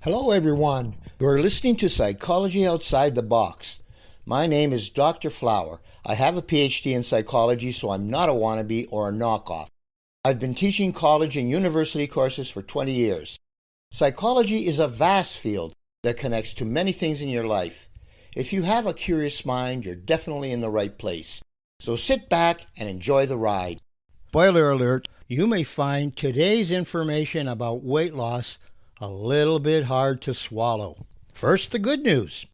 Hello, everyone. You're listening to Psychology Outside the Box. My name is Dr. Flower. I have a PhD in psychology, so I'm not a wannabe or a knockoff. I've been teaching college and university courses for 20 years. Psychology is a vast field that connects to many things in your life. If you have a curious mind, you're definitely in the right place. So sit back and enjoy the ride. Spoiler alert, you may find today's information about weight loss a little bit hard to swallow. First, the good news.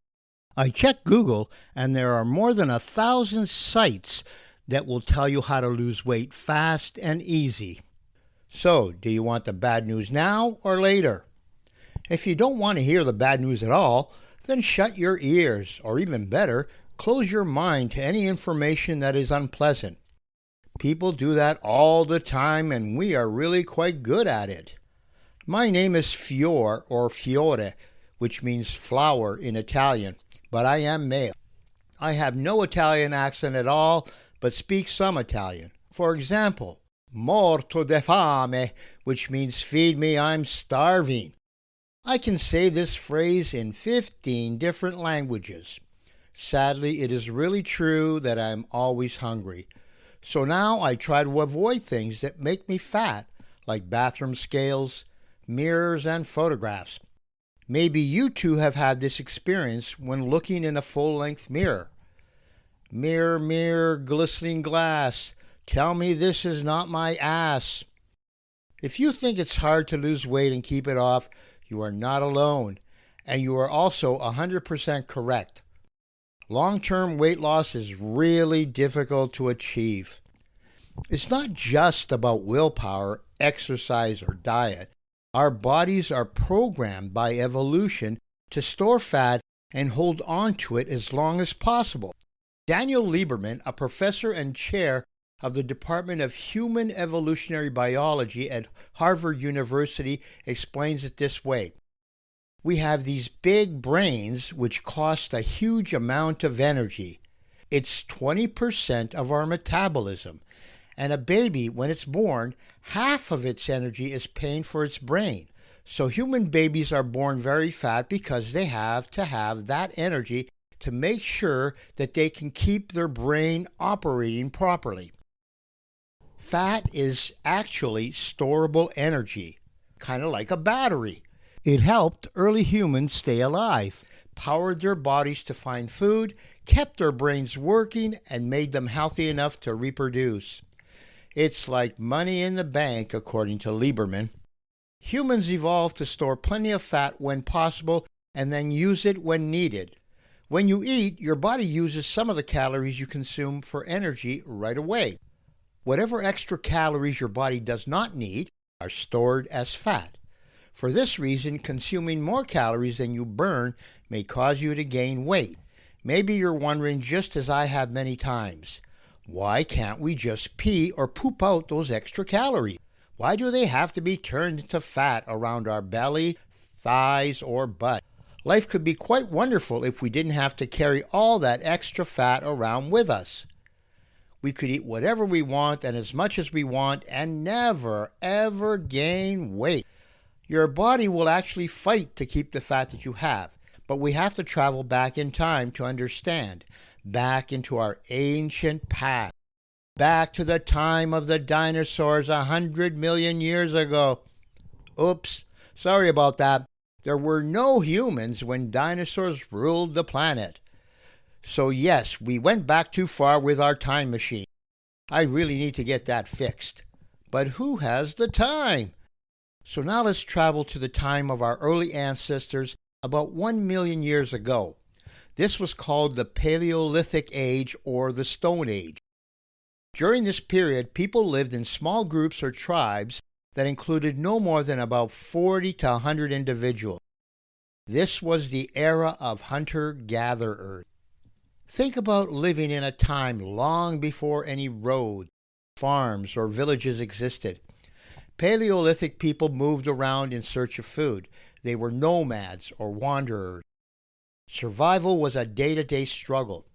I checked Google, and there are more than 1,000 sites that will tell you how to lose weight fast and easy. So, do you want the bad news now or later? If you don't want to hear the bad news at all, then shut your ears, or even better, close your mind to any information that is unpleasant. People do that all the time, and we are really quite good at it. My name is Fior, or Fiore, which means flower in Italian, but I am male. I have no Italian accent at all, but speak some Italian. For example, morto de fame, which means feed me, I'm starving. I can say this phrase in 15 different languages. Sadly, it is really true that I'm always hungry. So now I try to avoid things that make me fat, like bathroom scales, mirrors, and photographs. Maybe you too have had this experience when looking in a full-length mirror. Mirror, mirror, glistening glass, tell me this is not my ass. If you think it's hard to lose weight and keep it off, you are not alone, and you are also 100% correct. Long-term weight loss is really difficult to achieve. It's not just about willpower, exercise, or diet. Our bodies are programmed by evolution to store fat and hold on to it as long as possible. Daniel Lieberman, a professor and chair of the Department of Human Evolutionary Biology at Harvard University, explains it this way. We have these big brains which cost a huge amount of energy. It's 20% of our metabolism. And a baby, when it's born, half of its energy is paying for its brain. So human babies are born very fat because they have to have that energy to make sure that they can keep their brain operating properly. Fat is actually storable energy, kind of like a battery. It helped early humans stay alive, powered their bodies to find food, kept their brains working, and made them healthy enough to reproduce. It's like money in the bank, according to Lieberman. Humans evolved to store plenty of fat when possible and then use it when needed. When you eat, your body uses some of the calories you consume for energy right away. Whatever extra calories your body does not need are stored as fat. For this reason, consuming more calories than you burn may cause you to gain weight. Maybe you're wondering, just as I have many times, why can't we just pee or poop out those extra calories? Why do they have to be turned into fat around our belly, thighs, or butt? Life could be quite wonderful if we didn't have to carry all that extra fat around with us. We could eat whatever we want and as much as we want and never, ever gain weight. Your body will actually fight to keep the fat that you have, but we have to travel back in time to understand. Back into our ancient past, back to the time of the dinosaurs 100 million years ago. Oops, sorry about that. There were no humans when dinosaurs ruled the planet. So yes, we went back too far with our time machine. I really need to get that fixed. But who has the time? So now let's travel to the time of our early ancestors about 1 million years ago. This was called the Paleolithic Age or the Stone Age. During this period, people lived in small groups or tribes that included no more than about 40 to 100 individuals. This was the era of hunter-gatherers. Think about living in a time long before any roads, farms, or villages existed. Paleolithic people moved around in search of food. They were nomads or wanderers. Survival was a day-to-day struggle.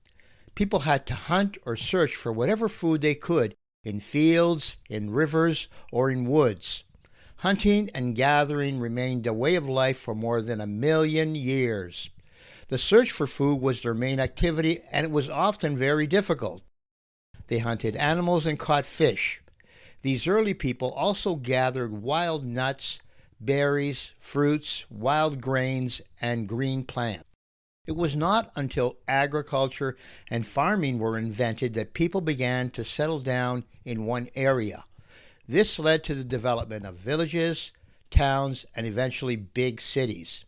People had to hunt or search for whatever food they could in fields, in rivers, or in woods. hunting and gathering remained a way of life for more than 1,000,000 years. The search for food was their main activity, and it was often very difficult. They hunted animals and caught fish. These early people also gathered wild nuts, berries, fruits, wild grains, and green plants. It was not until agriculture and farming were invented that people began to settle down in one area. This led to the development of villages, towns, and eventually big cities.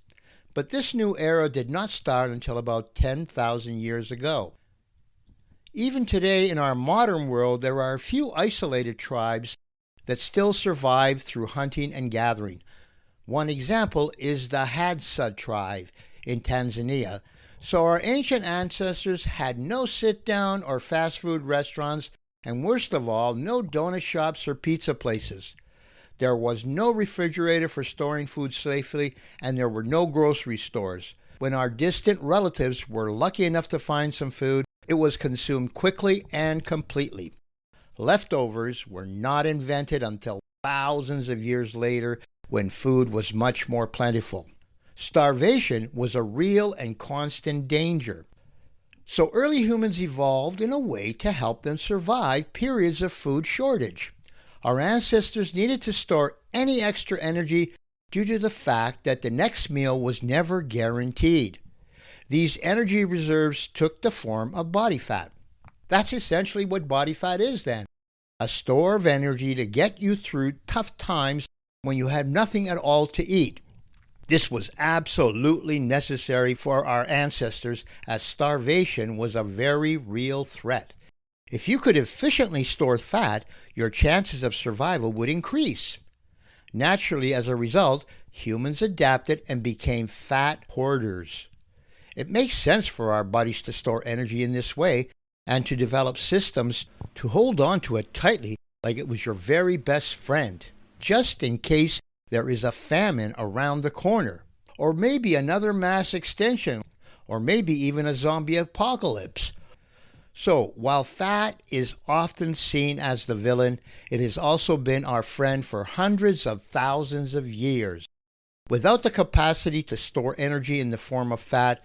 But this new era did not start until about 10,000 years ago. Even today in our modern world, there are a few isolated tribes that still survive through hunting and gathering. One example is the Hadza tribe in Tanzania. So our ancient ancestors had no sit-down or fast food restaurants, and worst of all, no donut shops or pizza places. There was no refrigerator for storing food safely, and there were no grocery stores. When our distant relatives were lucky enough to find some food, it was consumed quickly and completely. Leftovers were not invented until thousands of years later, when food was much more plentiful. Starvation was a real and constant danger. So early humans evolved in a way to help them survive periods of food shortage. Our ancestors needed to store any extra energy due to the fact that the next meal was never guaranteed. These energy reserves took the form of body fat. That's essentially what body fat is then, a store of energy to get you through tough times when you had nothing at all to eat. This was absolutely necessary for our ancestors, as starvation was a very real threat. If you could efficiently store fat, your chances of survival would increase. Naturally, as a result, humans adapted and became fat hoarders. It makes sense for our bodies to store energy in this way and to develop systems to hold on to it tightly like it was your very best friend, just in case there is a famine around the corner, or maybe another mass extinction, or maybe even a zombie apocalypse. So, while fat is often seen as the villain, it has also been our friend for hundreds of thousands of years. Without the capacity to store energy in the form of fat,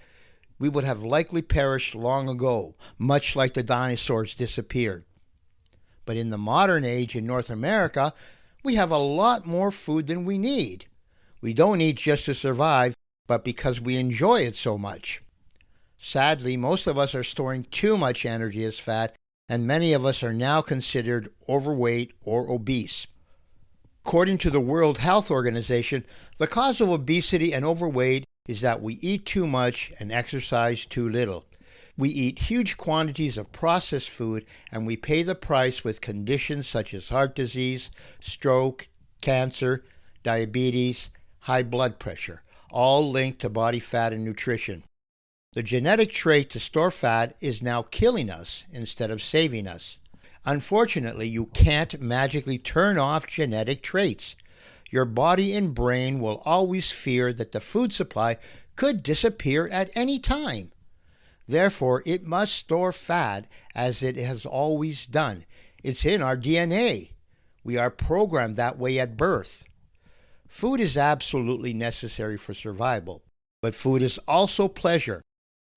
we would have likely perished long ago, much like the dinosaurs disappeared. But in the modern age in North America, we have a lot more food than we need. We don't eat just to survive, but because we enjoy it so much. Sadly, most of us are storing too much energy as fat, and many of us are now considered overweight or obese. According to the World Health Organization, the cause of obesity and overweight is that we eat too much and exercise too little. We eat huge quantities of processed food, and we pay the price with conditions such as heart disease, stroke, cancer, diabetes, high blood pressure, all linked to body fat and nutrition. The genetic trait to store fat is now killing us instead of saving us. Unfortunately, you can't magically turn off genetic traits. Your body and brain will always fear that the food supply could disappear at any time. Therefore, it must store fat as it has always done. It's in our DNA. We are programmed that way at birth. Food is absolutely necessary for survival, but food is also pleasure.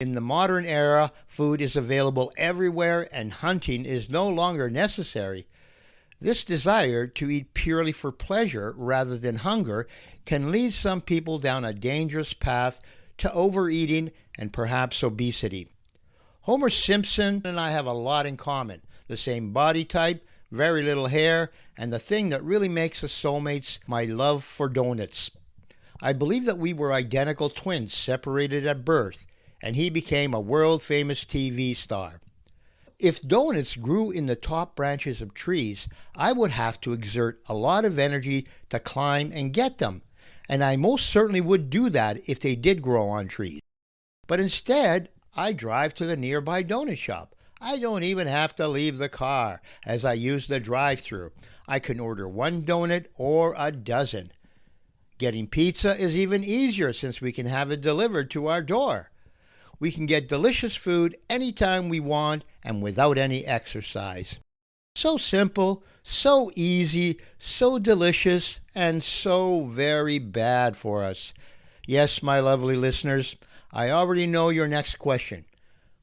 In the modern era, food is available everywhere and hunting is no longer necessary. This desire to eat purely for pleasure rather than hunger can lead some people down a dangerous path to overeating and perhaps obesity. Homer Simpson and I have a lot in common. The same body type, very little hair, and the thing that really makes us soulmates, my love for donuts. I believe that we were identical twins separated at birth, and he became a world-famous TV star. If donuts grew in the top branches of trees, I would have to exert a lot of energy to climb and get them, and I most certainly would do that if they did grow on trees. But instead, I drive to the nearby donut shop. I don't even have to leave the car, as I use the drive-thru. I can order one donut or a dozen. Getting pizza is even easier since we can have it delivered to our door. We can get delicious food anytime we want and without any exercise. So simple, so easy, so delicious, and so very bad for us. Yes, my lovely listeners, I already know your next question.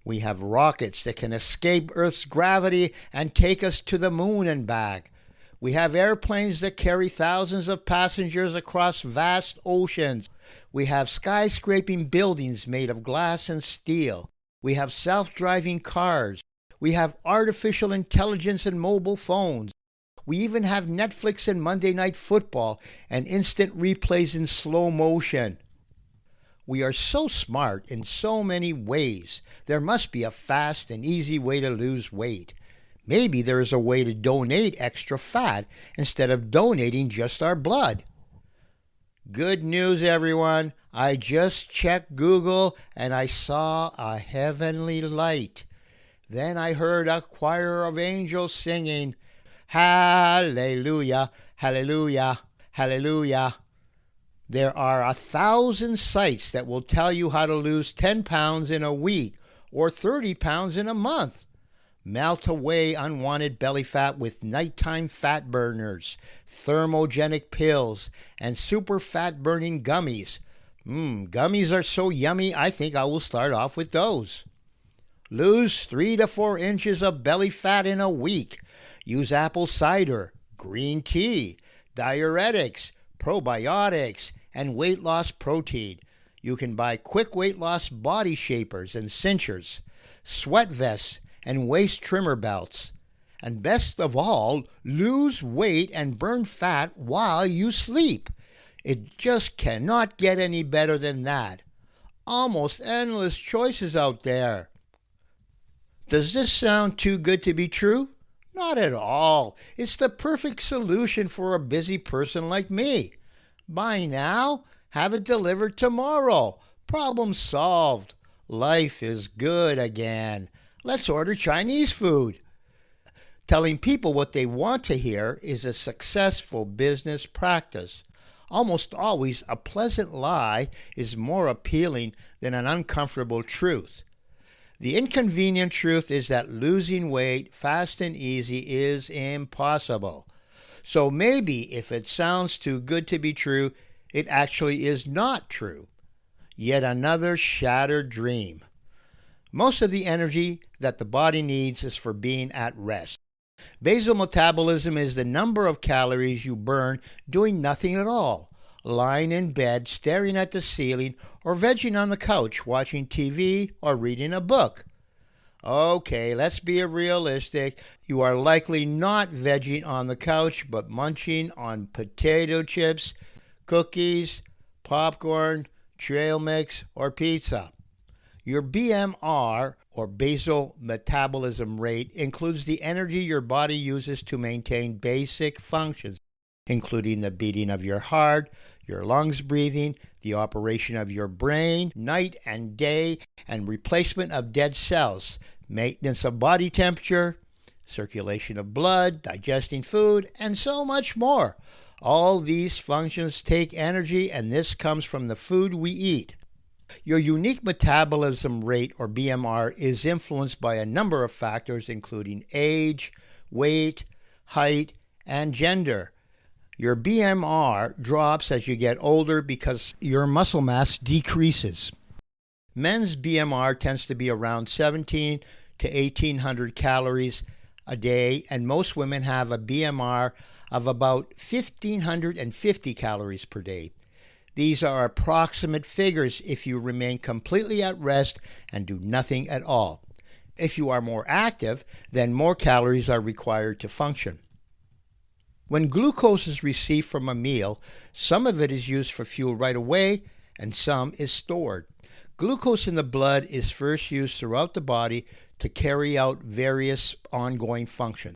We have rockets that can escape Earth's gravity and take us to the moon and back. We have airplanes that carry thousands of passengers across vast oceans. We have skyscraping buildings made of glass and steel. We have self-driving cars. We have artificial intelligence and mobile phones. We even have Netflix and Monday Night Football and instant replays in slow motion. We are so smart in so many ways. There must be a fast and easy way to lose weight. Maybe there is a way to donate extra fat instead of donating just our blood. Good news, everyone. I just checked Google and I saw a heavenly light. Then I heard a choir of angels singing, Hallelujah, Hallelujah, Hallelujah. There are 1,000 sites that will tell you how to lose 10 pounds in a week or 30 pounds in a month. Melt away unwanted belly fat with nighttime fat burners, thermogenic pills, and super fat burning gummies. Gummies are so yummy, I think I will start off with those. Lose 3 to 4 inches of belly fat in a week. Use apple cider, green tea, diuretics, probiotics, and weight loss protein. You can buy quick weight loss body shapers and cinchers, sweat vests, and waist trimmer belts. And best of all, lose weight and burn fat while you sleep. It just cannot get any better than that. Almost endless choices out there. Does this sound too good to be true? Not at all. It's the perfect solution for a busy person like me. Buy now, have it delivered tomorrow. Problem solved. Life is good again. Let's order Chinese food. Telling people what they want to hear is a successful business practice. Almost always, a pleasant lie is more appealing than an uncomfortable truth. The inconvenient truth is that losing weight fast and easy is impossible. So maybe if it sounds too good to be true, it actually is not true. Yet another shattered dream. Most of the energy that the body needs is for being at rest. Basal metabolism is the number of calories you burn doing nothing at all, lying in bed, staring at the ceiling, or vegging on the couch watching TV or reading a book. Okay, let's be realistic. You are likely not vegging on the couch, but munching on potato chips, cookies, popcorn, trail mix, or pizza. Your BMR, or basal metabolism rate, includes the energy your body uses to maintain basic functions, including the beating of your heart, your lungs breathing, the operation of your brain, night and day, and replacement of dead cells, maintenance of body temperature, circulation of blood, digesting food, and so much more. All these functions take energy, and this comes from the food we eat. Your unique metabolism rate, or BMR, is influenced by a number of factors including age, weight, height, and gender. Your BMR drops as you get older because your muscle mass decreases. Men's BMR tends to be around 17 to 1800 calories a day, and most women have a BMR of about 1550 calories per day. These are approximate figures if you remain completely at rest and do nothing at all. If you are more active, then more calories are required to function. When glucose is received from a meal, some of it is used for fuel right away and some is stored. Glucose in the blood is first used throughout the body to carry out various ongoing functions.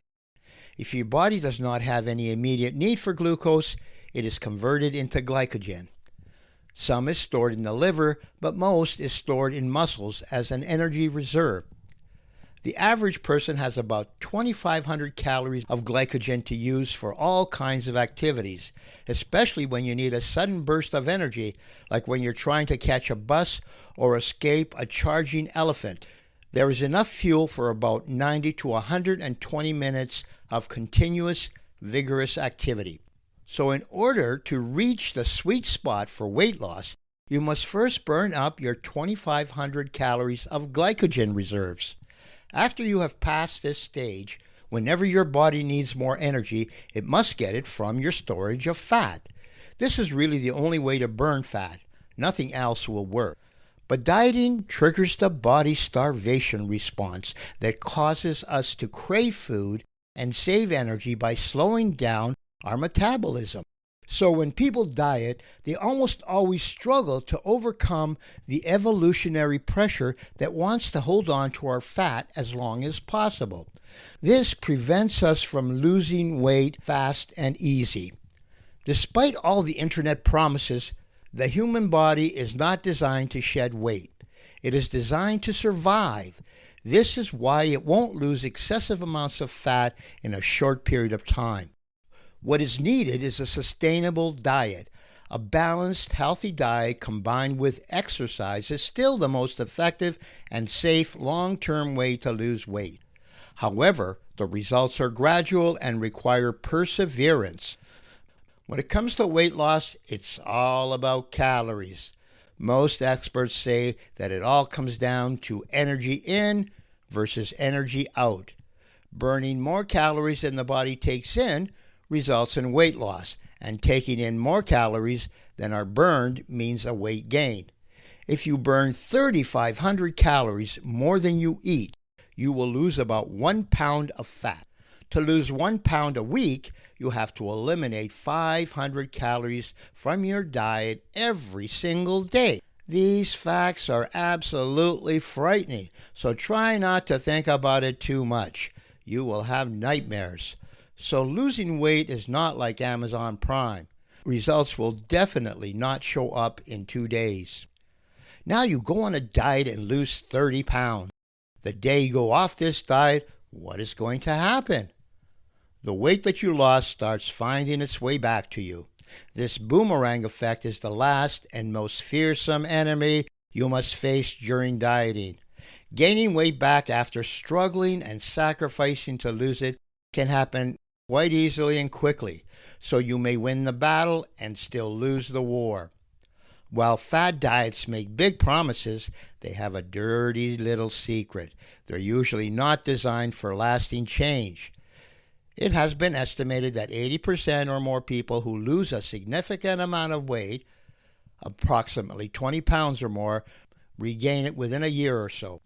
If your body does not have any immediate need for glucose, it is converted into glycogen. Some is stored in the liver, but most is stored in muscles as an energy reserve. The average person has about 2,500 calories of glycogen to use for all kinds of activities, especially when you need a sudden burst of energy, like when you're trying to catch a bus or escape a charging elephant. There is enough fuel for about 90 to 120 minutes of continuous, vigorous activity. So in order to reach the sweet spot for weight loss, you must first burn up your 2,500 calories of glycogen reserves. After you have passed this stage, whenever your body needs more energy, it must get it from your storage of fat. This is really the only way to burn fat. Nothing else will work. But dieting triggers the body starvation response that causes us to crave food and save energy by slowing down our metabolism. So when people diet, they almost always struggle to overcome the evolutionary pressure that wants to hold on to our fat as long as possible. This prevents us from losing weight fast and easy. Despite all the internet promises, the human body is not designed to shed weight. It is designed to survive. This is why it won't lose excessive amounts of fat in a short period of time. What is needed is a sustainable diet. A balanced, healthy diet combined with exercise is still the most effective and safe long-term way to lose weight. However, the results are gradual and require perseverance. When it comes to weight loss, it's all about calories. Most experts say that it all comes down to energy in versus energy out. Burning more calories than the body takes in results in weight loss, and taking in more calories than are burned means a weight gain. If you burn 3,500 calories more than you eat, you will lose about 1 pound of fat. To lose 1 pound a week, you have to eliminate 500 calories from your diet every single day. These facts are absolutely frightening, so try not to think about it too much. You will have nightmares. So losing weight is not like Amazon Prime. Results will definitely not show up in 2 days. Now you go on a diet and lose 30 pounds. The day you go off this diet, what is going to happen? The weight that you lost starts finding its way back to you. This boomerang effect is the last and most fearsome enemy you must face during dieting. Gaining weight back after struggling and sacrificing to lose it can happen quite easily and quickly, so you may win the battle and still lose the war. While fad diets make big promises, they have a dirty little secret. They're usually not designed for lasting change. It has been estimated that 80% or more people who lose a significant amount of weight, approximately 20 pounds or more, regain it within a year or so.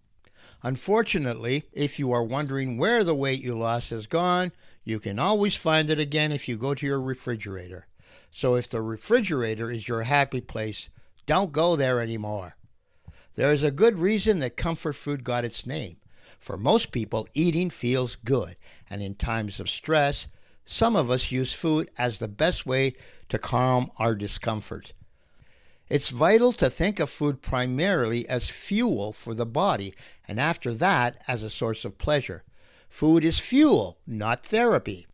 Unfortunately, if you are wondering where the weight you lost has gone, you can always find it again if you go to your refrigerator. So if the refrigerator is your happy place, don't go there anymore. There is a good reason that comfort food got its name. For most people, eating feels good, and in times of stress, some of us use food as the best way to calm our discomfort. It's vital to think of food primarily as fuel for the body, and after that, as a source of pleasure. Food is fuel, not therapy.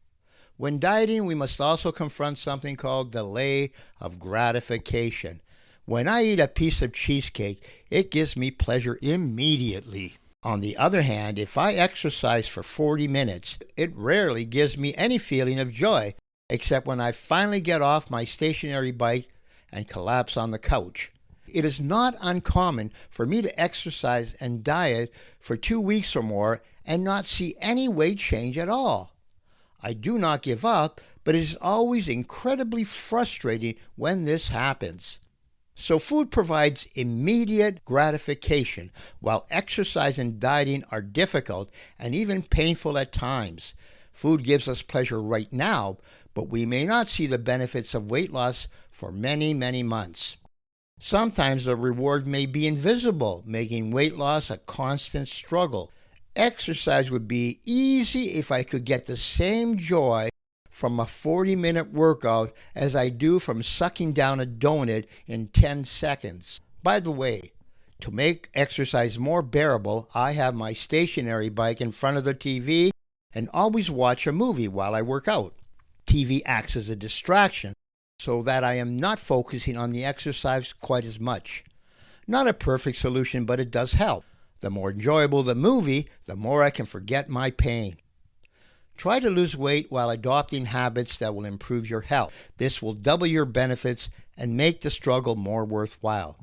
When dieting, we must also confront something called delay of gratification. When I eat a piece of cheesecake, it gives me pleasure immediately. On the other hand, if I exercise for 40 minutes, it rarely gives me any feeling of joy, except when I finally get off my stationary bike and collapse on the couch. It is not uncommon for me to exercise and diet for 2 weeks or more and not see any weight change at all. I do not give up, but it is always incredibly frustrating when this happens. So food provides immediate gratification, while exercise and dieting are difficult and even painful at times. Food gives us pleasure right now, but we may not see the benefits of weight loss for many, many months. Sometimes the reward may be invisible, making weight loss a constant struggle. Exercise would be easy if I could get the same joy from a 40-minute workout as I do from sucking down a donut in 10 seconds. By the way, to make exercise more bearable, I have my stationary bike in front of the TV and always watch a movie while I work out. TV acts as a distraction so that I am not focusing on the exercise quite as much. Not a perfect solution, but it does help. The more enjoyable the movie, the more I can forget my pain. Try to lose weight while adopting habits that will improve your health. This will double your benefits and make the struggle more worthwhile.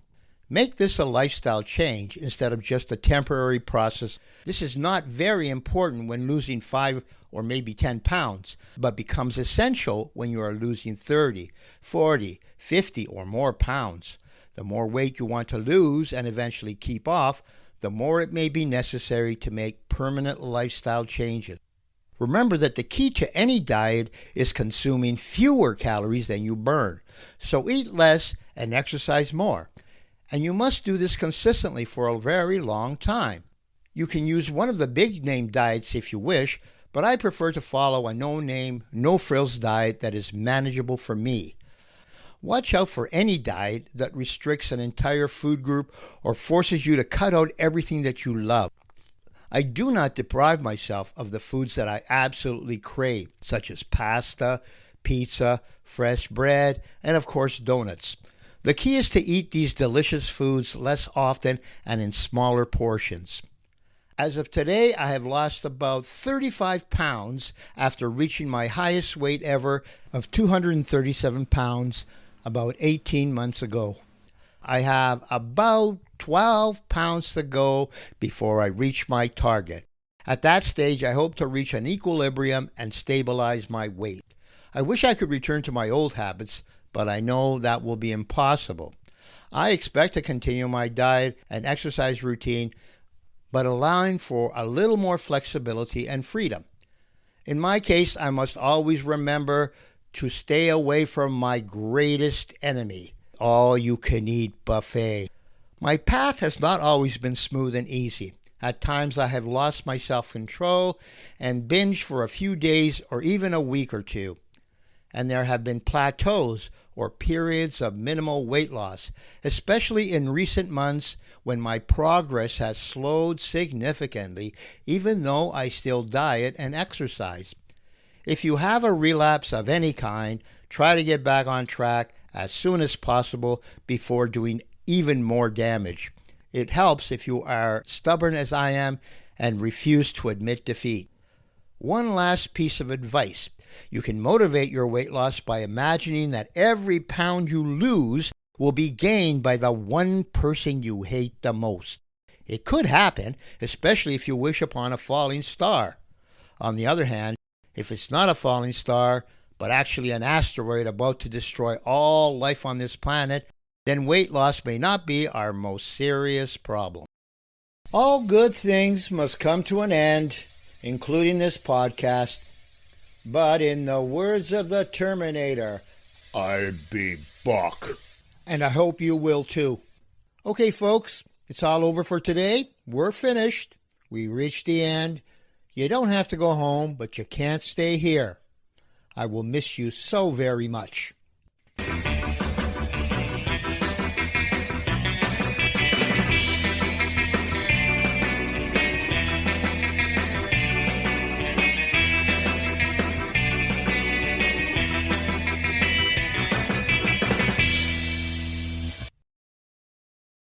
Make this a lifestyle change instead of just a temporary process. This is not very important when losing 5 or maybe 10 pounds, but becomes essential when you are losing 30, 40, 50 or more pounds. The more weight you want to lose and eventually keep off, the more it may be necessary to make permanent lifestyle changes. Remember that the key to any diet is consuming fewer calories than you burn. So eat less and exercise more. And you must do this consistently for a very long time. You can use one of the big name diets if you wish, but I prefer to follow a no-name, no-frills diet that is manageable for me. Watch out for any diet that restricts an entire food group or forces you to cut out everything that you love. I do not deprive myself of the foods that I absolutely crave, such as pasta, pizza, fresh bread, and of course donuts. The key is to eat these delicious foods less often and in smaller portions. As of today, I have lost about 35 pounds after reaching my highest weight ever of 237 pounds about 18 months ago. I have about 12 pounds to go before I reach my target. At that stage, I hope to reach an equilibrium and stabilize my weight. I wish I could return to my old habits, but I know that will be impossible. I expect to continue my diet and exercise routine, but allowing for a little more flexibility and freedom. In my case, I must always remember to stay away from my greatest enemy, all-you-can-eat buffet. My path has not always been smooth and easy. At times I have lost my self-control and binged for a few days or even a week or two. And there have been plateaus or periods of minimal weight loss, especially in recent months when my progress has slowed significantly, even though I still diet and exercise. If you have a relapse of any kind, try to get back on track as soon as possible before doing even more damage. It helps if you are stubborn as I am and refuse to admit defeat. One last piece of advice. You can motivate your weight loss by imagining that every pound you lose will be gained by the one person you hate the most. It could happen, especially if you wish upon a falling star. On the other hand, if it's not a falling star, but actually an asteroid about to destroy all life on this planet, then weight loss may not be our most serious problem. All good things must come to an end, including this podcast. But in the words of the Terminator, I'll be back. And I hope you will too. Okay, folks, it's all over for today. We're finished. We reached the end. You don't have to go home, but you can't stay here. I will miss you so very much.